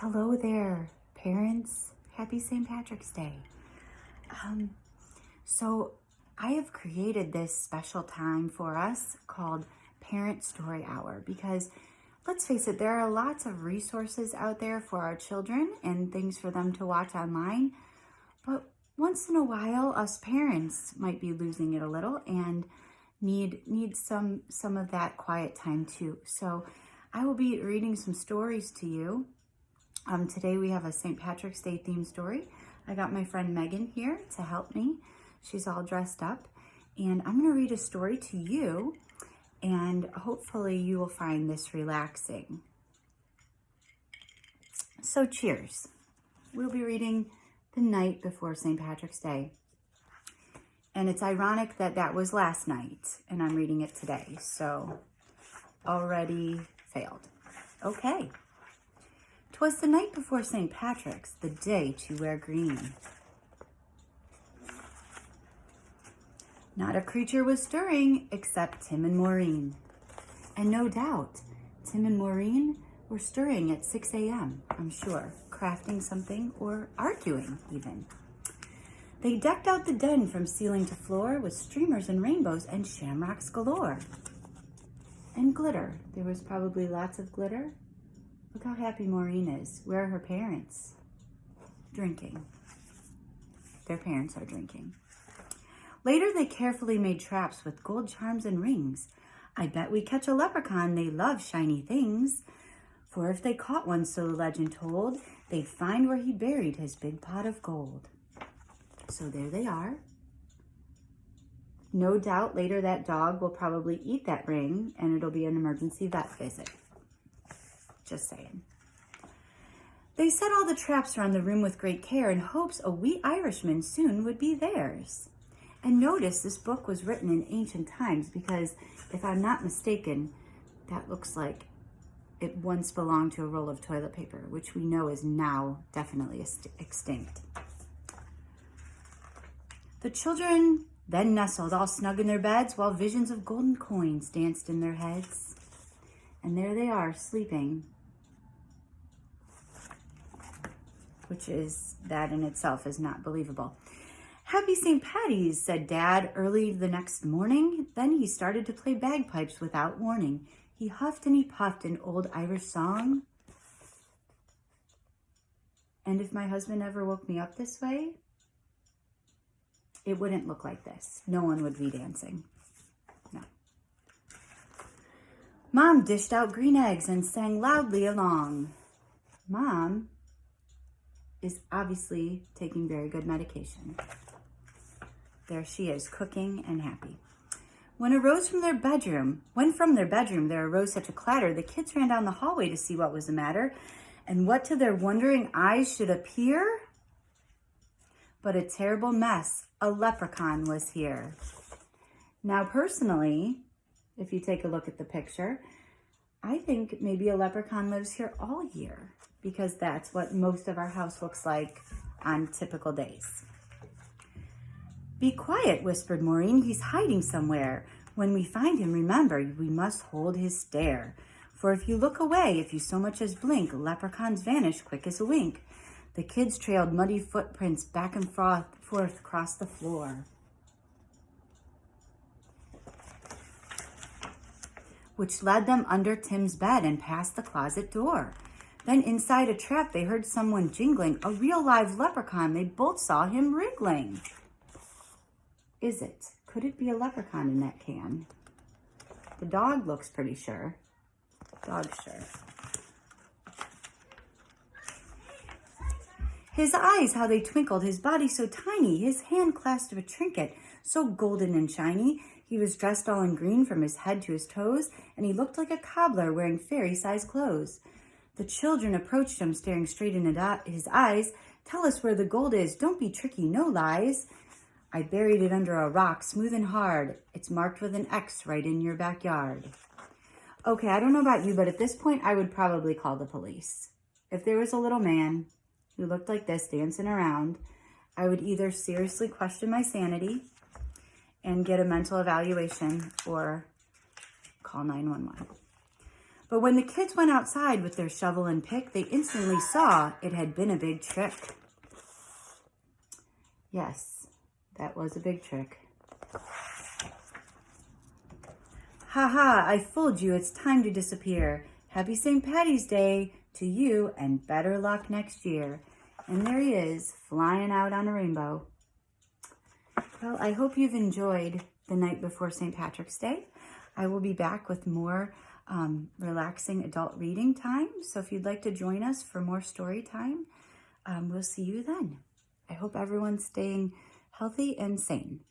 Hello there, parents. Happy St. Patrick's Day. So I have created this special time for us called Parent Story Hour because let's face it, there are lots of resources out there for our children and things for them to watch online. But once in a while, us parents might be losing it a little and need some of that quiet time too. So I will be reading some stories to you. Today we have a St. Patrick's Day themed story. I got my friend Megan here to help me. She's all dressed up, and I'm going to read a story to you, and hopefully you will find this relaxing. So cheers. We'll be reading the night before St. Patrick's Day. And it's ironic that that was last night, and I'm reading it today, so already failed. Okay. 'Twas the night before St. Patrick's, the day to wear green. Not a creature was stirring except Tim and Maureen. And no doubt, Tim and Maureen were stirring at 6 a.m., I'm sure, crafting something or arguing even. They decked out the den from ceiling to floor with streamers and rainbows and shamrocks galore. And glitter. There was probably lots of glitter. Look how happy Maureen is. Where are her parents? Drinking. Their parents are drinking. Later, they carefully made traps with gold charms and rings. I bet we catch a leprechaun, they love shiny things. For if they caught one, so the legend told, they'd find where he buried his big pot of gold. So there they are. No doubt later that dog will probably eat that ring and it'll be an emergency vet visit. Just saying. They set all the traps around the room with great care in hopes a wee Irishman soon would be theirs. And notice this book was written in ancient times because, if I'm not mistaken, that looks like it once belonged to a roll of toilet paper, which we know is now definitely extinct. The children then nestled all snug in their beds while visions of golden coins danced in their heads. And there they are, sleeping. Which is, that in itself is not believable. Happy St. Patty's, said Dad early the next morning. Then he started to play bagpipes without warning. He huffed and he puffed an old Irish song. And if my husband ever woke me up this way, it wouldn't look like this. No one would be dancing. No. Mom dished out green eggs and sang loudly along. Mom is obviously taking very good medication. There she is, cooking and happy. When from their bedroom, there arose such a clatter, the kids ran down the hallway to see what was the matter, and what to their wondering eyes should appear? But a terrible mess, a leprechaun was here. Now, personally, if you take a look at the picture, I think maybe a leprechaun lives here all year, because that's what most of our house looks like on typical days. Be quiet, whispered Maureen. He's hiding somewhere. When we find him, remember, we must hold his stare. For if you look away, if you so much as blink, leprechauns vanish quick as a wink. The kids trailed muddy footprints back and forth across the floor, which led them under Tim's bed and past the closet door. Then inside a trap, they heard someone jingling, a real live leprechaun. They both saw him wriggling. Is it? Could it be a leprechaun in that can? The dog looks pretty sure. Dog's sure. His eyes, how they twinkled, his body so tiny, his hand clasped a trinket, so golden and shiny. He was dressed all in green from his head to his toes, and he looked like a cobbler wearing fairy-sized clothes. The children approached him, staring straight in his eyes. Tell us where the gold is. Don't be tricky, no lies. I buried it under a rock, smooth and hard. It's marked with an X right in your backyard. Okay, I don't know about you, but at this point, I would probably call the police. If there was a little man who looked like this dancing around, I would either seriously question my sanity and get a mental evaluation or call 911. But when the kids went outside with their shovel and pick, they instantly saw it had been a big trick. Yes, that was a big trick. Ha ha, I fooled you. It's time to disappear. Happy St. Patty's Day to you and better luck next year. And there he is, flying out on a rainbow. Well, I hope you've enjoyed the night before St. Patrick's Day. I will be back with more relaxing adult reading time. So if you'd like to join us for more story time, we'll see you then. I hope everyone's staying healthy and sane.